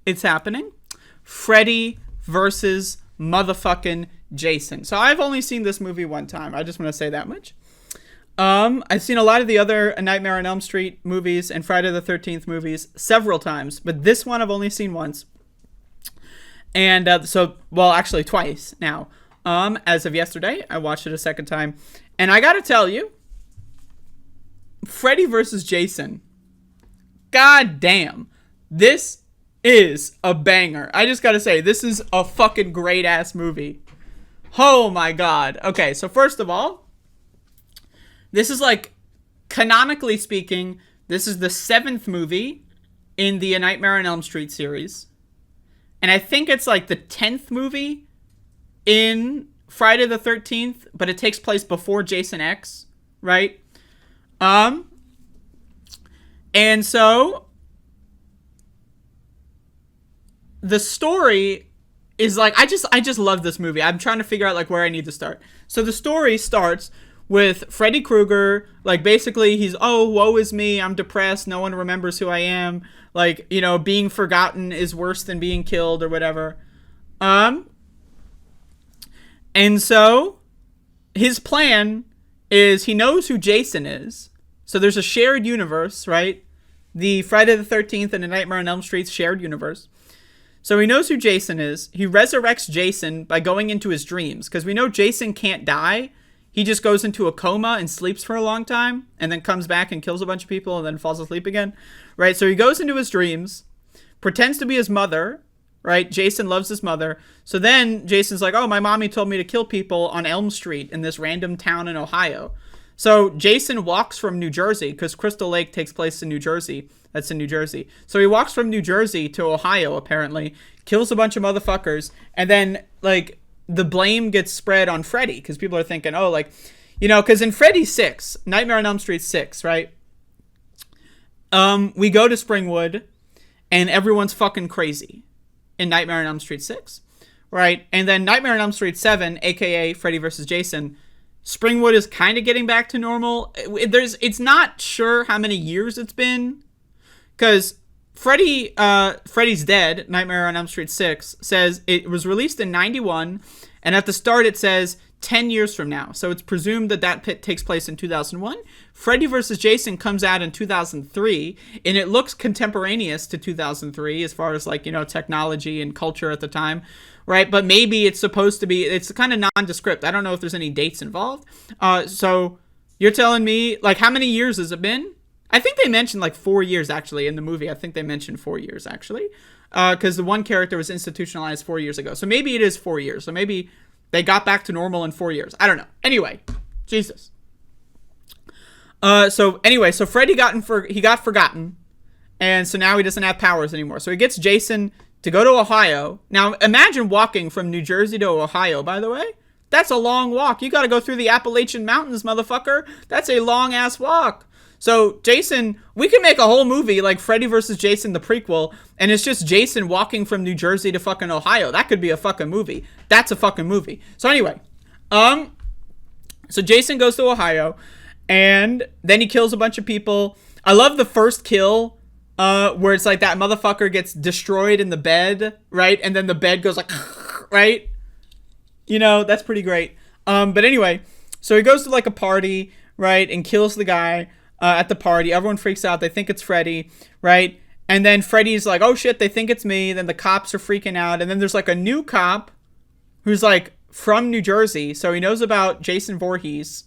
It's happening. Freddy versus motherfucking Jason. So I've only seen this movie one time. I just want to say that much. I've seen a lot of the other Nightmare on Elm Street movies and Friday the 13th movies several times, but this one I've only seen once. And actually twice now. As of yesterday, I watched it a second time. And I gotta tell you, Freddy versus Jason, god damn, this is a banger. I just gotta say, this is a fucking great ass movie. Oh my god. Okay, so first of all, this is like, canonically speaking, this is the 7th movie in the Nightmare on Elm Street series. And I think it's like the 10th movie in Friday the 13th, but it takes place before Jason X, right? And so the story is like, I just love this movie. I'm trying to figure out like where I need to start. So the story starts with Freddy Krueger, like basically he's, oh, woe is me, I'm depressed, no one remembers who I am, like, you know, being forgotten is worse than being killed or whatever. And so his plan is he knows who Jason is. So there's a shared universe, right? The Friday the 13th and the Nightmare on Elm Street shared universe. So he knows who Jason is. He resurrects Jason by going into his dreams, because we know Jason can't die. He just goes into a coma and sleeps for a long time and then comes back and kills a bunch of people and then falls asleep again, right? So he goes into his dreams, pretends to be his mother, right? Jason loves his mother. So then Jason's like, oh, my mommy told me to kill people on Elm Street in this random town in Ohio. So Jason walks from New Jersey, because Crystal Lake takes place in New Jersey. That's in New Jersey. So he walks from New Jersey to Ohio, apparently, kills a bunch of motherfuckers, and then, like, the blame gets spread on Freddy, because people are thinking, oh, like, you know, because in Freddy 6, Nightmare on Elm Street 6, right? We go to Springwood, and everyone's fucking crazy in Nightmare on Elm Street 6, right? And then Nightmare on Elm Street 7, aka Freddy vs. Jason, Springwood is kind of getting back to normal. It's not sure how many years it's been, because Freddy's Dead, Nightmare on Elm Street 6, says it was released in 91, and at the start it says 10 years from now. So it's presumed that pit takes place in 2001. Freddy vs. Jason comes out in 2003, and it looks contemporaneous to 2003 as far as, like, you know, technology and culture at the time, right? But maybe it's supposed to be, it's kind of nondescript. I don't know if there's any dates involved. So you're telling me, like, how many years has it been? I think they mentioned like 4 years actually in the movie. I think they mentioned 4 years actually, because the one character was institutionalized 4 years ago. So maybe it is 4 years. So maybe they got back to normal in 4 years. I don't know. Anyway, Jesus. So Freddy got forgotten, and so now he doesn't have powers anymore. So he gets Jason to go to Ohio. Now imagine walking from New Jersey to Ohio. By the way, that's a long walk. You got to go through the Appalachian Mountains, motherfucker. That's a long ass walk. So Jason, we can make a whole movie like Freddy vs. Jason, the prequel, and it's just Jason walking from New Jersey to fucking Ohio. That could be a fucking movie. That's a fucking movie. So anyway, so Jason goes to Ohio, and then he kills a bunch of people. I love the first kill, where it's like that motherfucker gets destroyed in the bed, right? And then the bed goes like, right? You know, that's pretty great. But anyway, so he goes to like a party, right? And kills the guy. At the party, everyone freaks out. They think it's Freddy, right? And then Freddy's like, oh shit, they think it's me. Then the cops are freaking out. And then there's like a new cop who's like from New Jersey. So he knows about Jason Voorhees,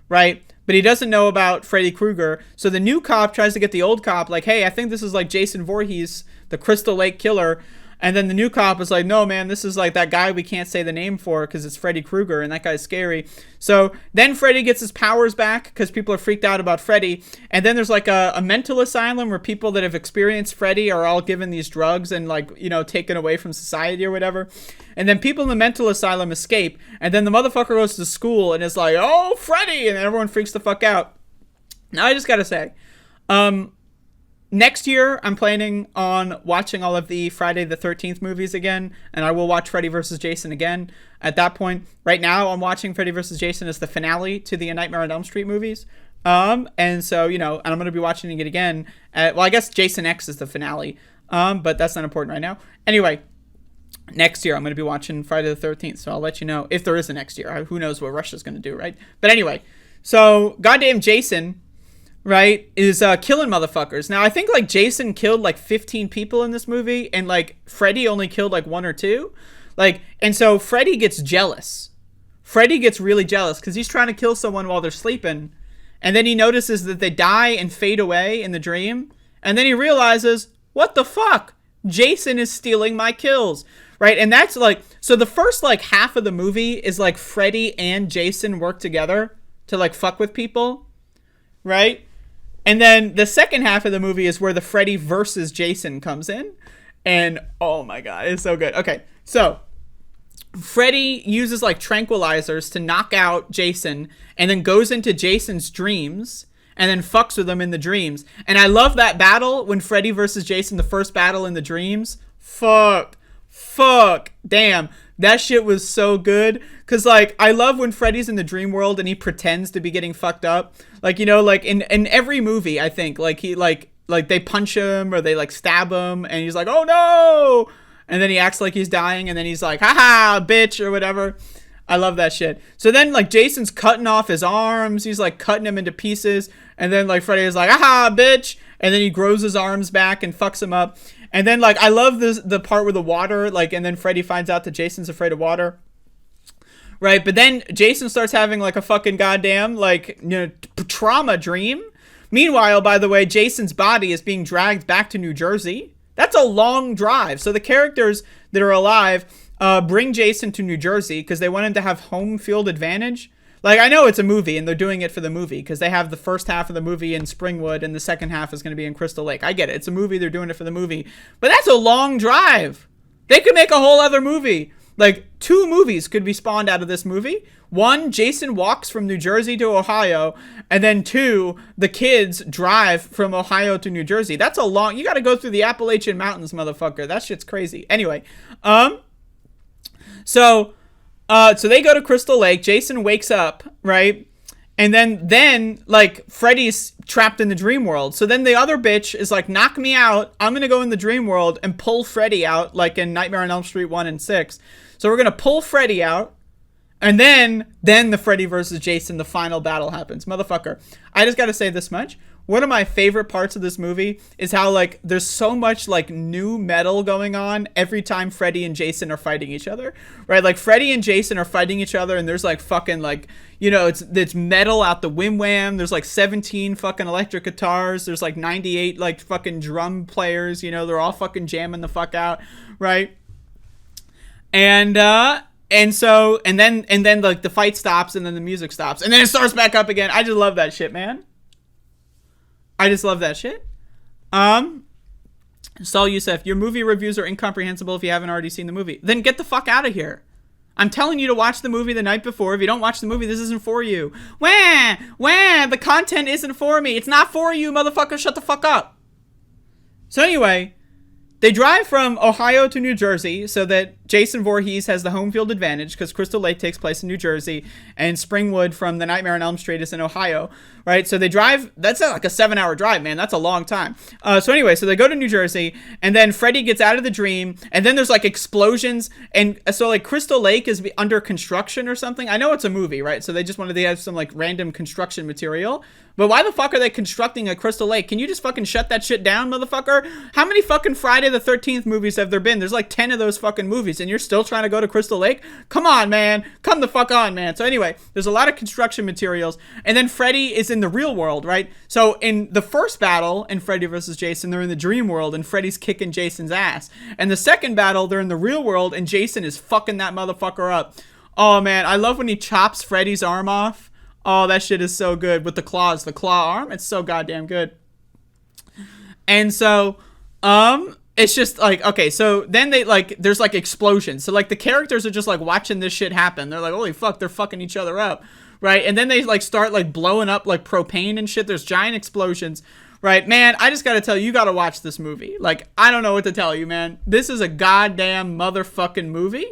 right? But he doesn't know about Freddy Krueger. So the new cop tries to get the old cop like, hey, I think this is like Jason Voorhees, the Crystal Lake killer. And then the new cop is like, no, man, this is like that guy we can't say the name for because it's Freddy Krueger, and that guy's scary. So then Freddy gets his powers back because people are freaked out about Freddy. And then there's like a mental asylum where people that have experienced Freddy are all given these drugs and, like, you know, taken away from society or whatever. And then people in the mental asylum escape. And then the motherfucker goes to school and is like, oh, Freddy! And everyone freaks the fuck out. Now I just gotta say, next year, I'm planning on watching all of the Friday the 13th movies again, and I will watch Freddy vs. Jason again at that point. Right now, I'm watching Freddy vs. Jason as the finale to the Nightmare on Elm Street movies. And so, you know, and I'm going to be watching it again. Well, I guess Jason X is the finale. But that's not important right now. Anyway, next year I'm going to be watching Friday the 13th, so I'll let you know if there is a next year. Who knows what Russia's going to do, right? But anyway, so goddamn Jason, right, is killing motherfuckers. Now, I think, like, Jason killed, like, 15 people in this movie, and, like, Freddy only killed, like, 1 or 2. Like, and so Freddy gets jealous. Freddy gets really jealous because he's trying to kill someone while they're sleeping, and then he notices that they die and fade away in the dream, and then he realizes, what the fuck? Jason is stealing my kills, right? And that's, like, so the first, like, half of the movie is, like, Freddy and Jason work together to, like, fuck with people, right? And then the second half of the movie is where the Freddy versus Jason comes in. And oh my god, it's so good. Okay, so Freddy uses, like, tranquilizers to knock out Jason and then goes into Jason's dreams and then fucks with him in the dreams. And I love that battle when Freddy versus Jason, the first battle in the dreams. Fuck. Damn. That shit was so good. Because, like, I love when Freddy's in the dream world and he pretends to be getting fucked up. Like, you know, like, in every movie, I think, like, he, like they punch him or they, like, stab him. And he's like, oh, no! And then he acts like he's dying. And then he's like, haha, bitch, or whatever. I love that shit. So then, like, Jason's cutting off his arms. He's, like, cutting him into pieces. And then, like, Freddy is like, aha, bitch. And then he grows his arms back and fucks him up. And then, like, I love the part with the water, like, and then Freddy finds out that Jason's afraid of water, right? But then Jason starts having, like, a fucking goddamn, like, you know, trauma dream. Meanwhile, by the way, Jason's body is being dragged back to New Jersey. That's a long drive. So the characters that are alive bring Jason to New Jersey because they want him to have home field advantage. Like, I know it's a movie, and they're doing it for the movie, because they have the first half of the movie in Springwood, and the second half is going to be in Crystal Lake. I get it. It's a movie. They're doing it for the movie. But that's a long drive. They could make a whole other movie. Like, 2 movies could be spawned out of this movie. 1, Jason walks from New Jersey to Ohio, and then 2, the kids drive from Ohio to New Jersey. That's a long... You got to go through the Appalachian Mountains, motherfucker. That shit's crazy. Anyway, So they go to Crystal Lake. Jason wakes up, right? And then like, Freddy's trapped in the dream world. So then the other bitch is like, knock me out. I'm going to go in the dream world and pull Freddy out, like in Nightmare on Elm Street 1 and 6. So we're going to pull Freddy out. And then the Freddy versus Jason, the final battle happens. Motherfucker. I just got to say this much. One of my favorite parts of this movie is how, like, there's so much, like, new metal going on every time Freddy and Jason are fighting each other, right? Like, Freddy and Jason are fighting each other, and there's, like, fucking, like, you know, it's metal out the wham. There's, like, 17 fucking electric guitars. There's, like, 98, like, fucking drum players, you know, they're all fucking jamming the fuck out, right? And then like, the fight stops, and then the music stops, and then it starts back up again. I just love that shit, man. I just love that shit. Saul Youssef, your movie reviews are incomprehensible if you haven't already seen the movie. Then get the fuck out of here. I'm telling you to watch the movie the night before. If you don't watch the movie, this isn't for you. Wah! The content isn't for me. It's not for you, motherfucker. Shut the fuck up. So anyway, they drive from Ohio to New Jersey so that Jason Voorhees has the home field advantage, because Crystal Lake takes place in New Jersey and Springwood from the Nightmare on Elm Street is in Ohio, right? So they drive, that's like a 7-hour drive, man. That's a long time. So anyway, so they go to New Jersey, and then Freddy gets out of the dream, and then there's, like, explosions, and so, like, Crystal Lake is under construction or something. I know it's a movie, right? So they just wanted to have some, like, random construction material. But why the fuck are they constructing a Crystal Lake? Can you just fucking shut that shit down, motherfucker? How many fucking Friday the 13th movies have there been? There's like 10 of those fucking movies, and you're still trying to go to Crystal Lake? Come on, man. Come the fuck on, man. So anyway, there's a lot of construction materials. And then Freddy is in the real world, right? So in the first battle in Freddy vs. Jason, they're in the dream world, and Freddy's kicking Jason's ass. And the second battle, they're in the real world, and Jason is fucking that motherfucker up. Oh, man. I love when he chops Freddy's arm off. Oh, that shit is so good with the claws, the claw arm. It's so goddamn good. And so, it's just like, okay, so then they, like, there's, like, explosions. So, like, the characters are just, like, watching this shit happen. They're like, holy fuck, they're fucking each other up, right? And then they, like, start, like, blowing up, like, propane and shit. There's giant explosions, right? Man, I just gotta tell you, you gotta watch this movie. Like, I don't know what to tell you, man. This is a goddamn motherfucking movie.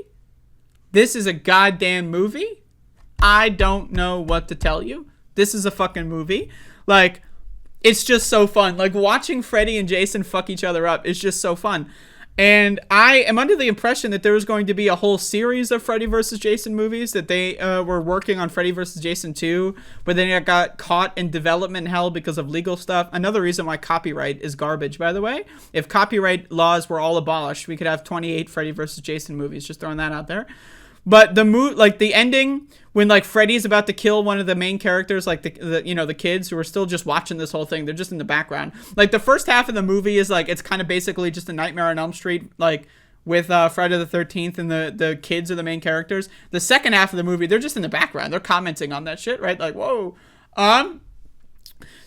This is a goddamn movie. I don't know what to tell you. This is a fucking movie. Like, It's just so fun. Like, watching Freddy and Jason fuck each other up is just so fun. And I am under the impression that there was going to be a whole series of Freddy vs. Jason movies, that they were working on Freddy vs. Jason 2, but then it got caught in development hell because of legal stuff. Another reason why copyright is garbage, by the way. If copyright laws were all abolished, we could have 28 Freddy vs. Jason movies. Just throwing that out there. But the ending, when like Freddy's about to kill one of the main characters, like the kids who are still just watching this whole thing, they're just in the background. Like, the first half of the movie is like, it's kind of basically just a Nightmare on Elm Street, like with Friday the 13th, and the kids are the main characters. The second half of the movie, they're just in the background. They're commenting on that shit, right? Like, whoa.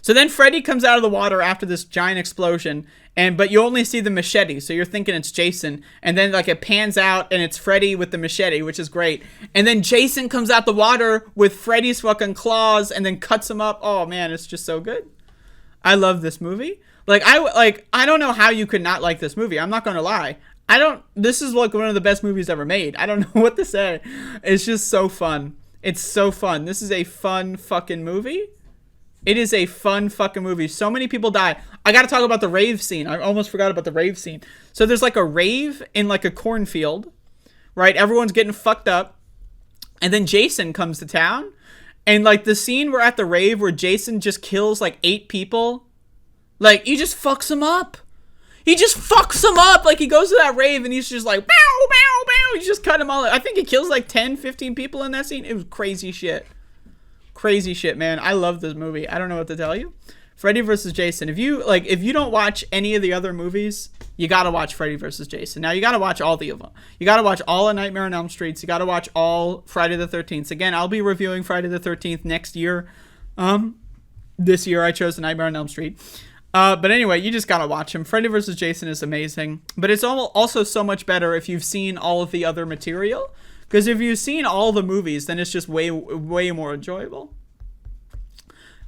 So then Freddy comes out of the water after this giant explosion, but you only see the machete, so you're thinking it's Jason, and then like it pans out and it's Freddy with the machete, which is great. And then Jason comes out the water with Freddy's fucking claws and then cuts him up. Oh man, it's just so good. I love this movie. I don't know how you could not like this movie. I'm not gonna lie. This is like one of the best movies ever made. I don't know what to say. It's just so fun. It's so fun. This is a fun fucking movie. It is a fun fucking movie. So many people die. I gotta talk about the rave scene. I almost forgot about the rave scene. So there's like a rave in like a cornfield, right? Everyone's getting fucked up. And then Jason comes to town. And like the scene we're at the rave where Jason just kills like 8 people. Like, he just fucks them up. He just fucks them up. Like, he goes to that rave and he's just like, bow, bow, bow. He just cut them all. I think he kills like 10, 15 people in that scene. It was crazy shit. Crazy shit, man. I love this movie. I don't know what to tell you. Freddy vs. Jason. If you don't watch any of the other movies, you gotta watch Freddy vs. Jason. Now, you gotta watch all of them. You gotta watch all of Nightmare on Elm Street. You gotta watch all Friday the 13th. Again, I'll be reviewing Friday the 13th next year. This year I chose Nightmare on Elm Street. But anyway, you just gotta watch him. Freddy vs. Jason is amazing. But it's also so much better if you've seen all of the other material. Because if you've seen all the movies, then it's just way, way more enjoyable.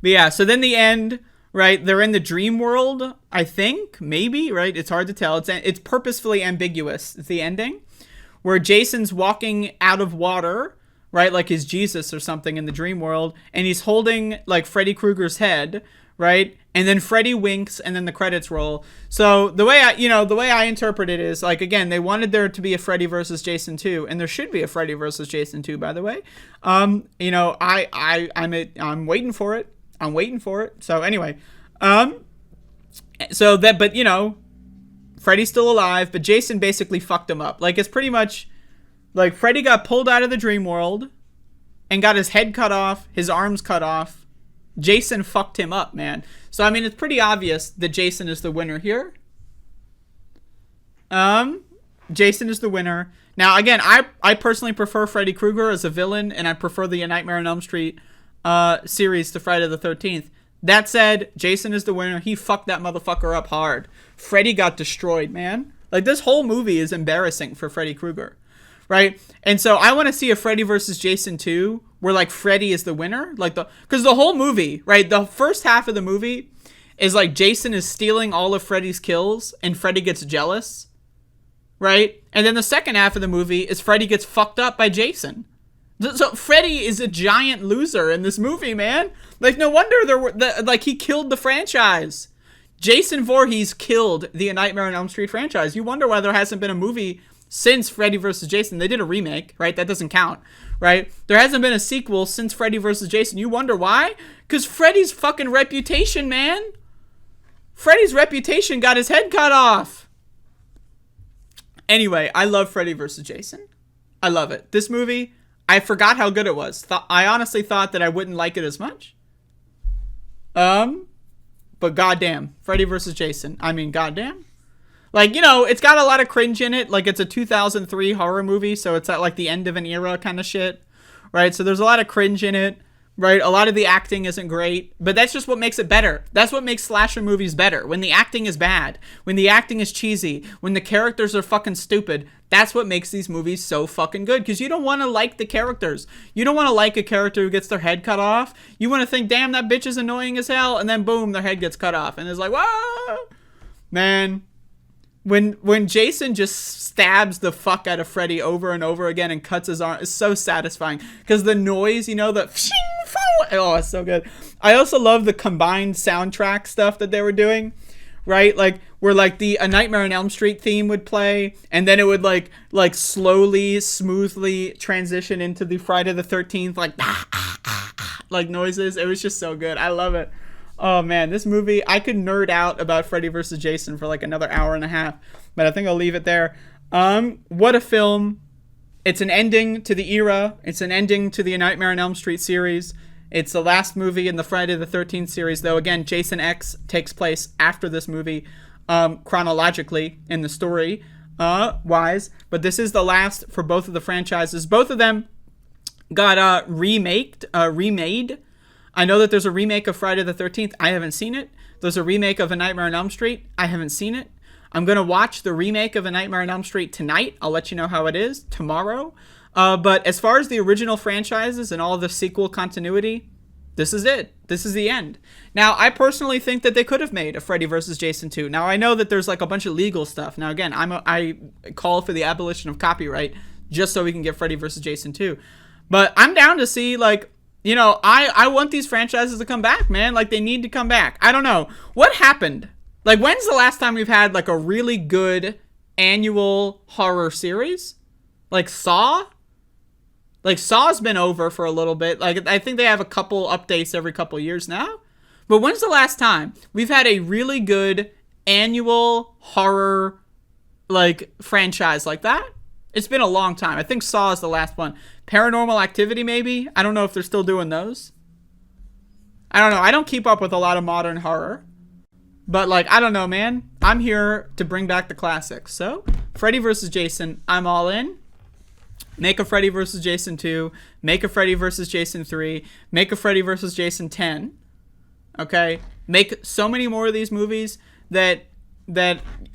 But yeah, so then the end, right? They're in the dream world, I think. Maybe, right? It's hard to tell. It's purposefully ambiguous. It's the ending. Where Jason's walking out of water, right? Like he's Jesus or something in the dream world. And he's holding, like, Freddy Krueger's head, right? And then Freddy winks, and then the credits roll. So the way I interpret it is, like, again, they wanted there to be a Freddy versus Jason 2, and there should be a Freddy versus Jason 2, by the way. I'm waiting for it. I'm waiting for it. So anyway, Freddy's still alive, but Jason basically fucked him up. Like, it's pretty much like Freddy got pulled out of the dream world and got his head cut off, his arms cut off. Jason fucked him up, man. So, I mean, it's pretty obvious that Jason is the winner here. Jason is the winner. Now, again, I personally prefer Freddy Krueger as a villain, and I prefer the Nightmare on Elm Street series to Friday the 13th. That said, Jason is the winner. He fucked that motherfucker up hard. Freddy got destroyed, man. Like, this whole movie is embarrassing for Freddy Krueger, right? And so I want to see a Freddy versus Jason 2 where, like, Freddy is the winner. Like, because the whole movie, right? The first half of the movie is, like, Jason is stealing all of Freddy's kills and Freddy gets jealous, right? And then the second half of the movie is Freddy gets fucked up by Jason. So Freddy is a giant loser in this movie, man. Like, no wonder he killed the franchise. Jason Voorhees killed the Nightmare on Elm Street franchise. You wonder why there hasn't been a movie since Freddy vs. Jason. They did a remake, right? That doesn't count, right? There hasn't been a sequel since Freddy vs. Jason. You wonder why? Because Freddy's fucking reputation, man. Freddy's reputation got his head cut off. Anyway, I love Freddy vs. Jason. I love it. This movie, I forgot how good it was. I honestly thought that I wouldn't like it as much. But goddamn, Freddy vs. Jason. I mean, goddamn. Like, you know, it's got a lot of cringe in it. Like, it's a 2003 horror movie, so it's at, like, the end of an era kind of shit, right? So there's a lot of cringe in it, right? A lot of the acting isn't great, but that's just what makes it better. That's what makes slasher movies better. When the acting is bad, when the acting is cheesy, when the characters are fucking stupid, that's what makes these movies so fucking good, because you don't want to like the characters. You don't want to like a character who gets their head cut off. You want to think, damn, that bitch is annoying as hell, and then boom, their head gets cut off, and it's like, whoa! Man, when Jason just stabs the fuck out of Freddy over and over again and cuts his arm, it's so satisfying because the noise, you know, the oh, it's so good. I also love the combined soundtrack stuff that they were doing, right? Like where like the A Nightmare on Elm Street theme would play, and then it would like slowly, smoothly transition into the Friday the 13th like noises. It was just so good. I love it. Oh man, this movie, I could nerd out about Freddy vs. Jason for like another hour and a half, but I think I'll leave it there. What a film. It's an ending to the era. It's an ending to the A Nightmare on Elm Street series. It's the last movie in the Friday the 13th series, though again, Jason X takes place after this movie, chronologically in the story wise, but this is the last for both of the franchises. Both of them got remade. I know that there's a remake of Friday the 13th. I haven't seen it. There's a remake of A Nightmare on Elm Street. I haven't seen it. I'm going to watch the remake of A Nightmare on Elm Street tonight. I'll let you know how it is tomorrow. But as far as the original franchises and all the sequel continuity, this is it. This is the end. Now, I personally think that they could have made a Freddy vs. Jason 2. Now, I know that there's like a bunch of legal stuff. Now, again, I call for the abolition of copyright just so we can get Freddy vs. Jason 2. But I'm down to see, like, you know, I want these franchises to come back, man. Like, they need to come back. I don't know. What happened? Like, when's the last time we've had, like, a really good annual horror series? Like, Saw? Like, Saw's been over for a little bit. Like, I think they have a couple updates every couple years now. But when's the last time we've had a really good annual horror, like, franchise like that? It's been a long time. I think Saw is the last one. Paranormal Activity, maybe? I don't know if they're still doing those. I don't know. I don't keep up with a lot of modern horror. But, like, I don't know, man. I'm here to bring back the classics. So, Freddy vs. Jason, I'm all in. Make a Freddy vs. Jason 2. Make a Freddy vs. Jason 3. Make a Freddy vs. Jason 10. Okay? Make so many more of these movies that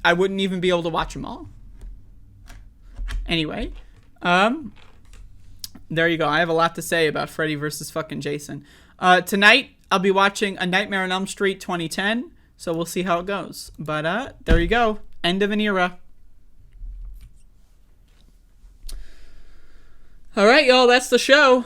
I wouldn't even be able to watch them all. Anyway, there you go. I have a lot to say about Freddy vs. fucking Jason. Tonight, I'll be watching A Nightmare on Elm Street 2010. So we'll see how it goes. But there you go. End of an era. All right, y'all. That's the show.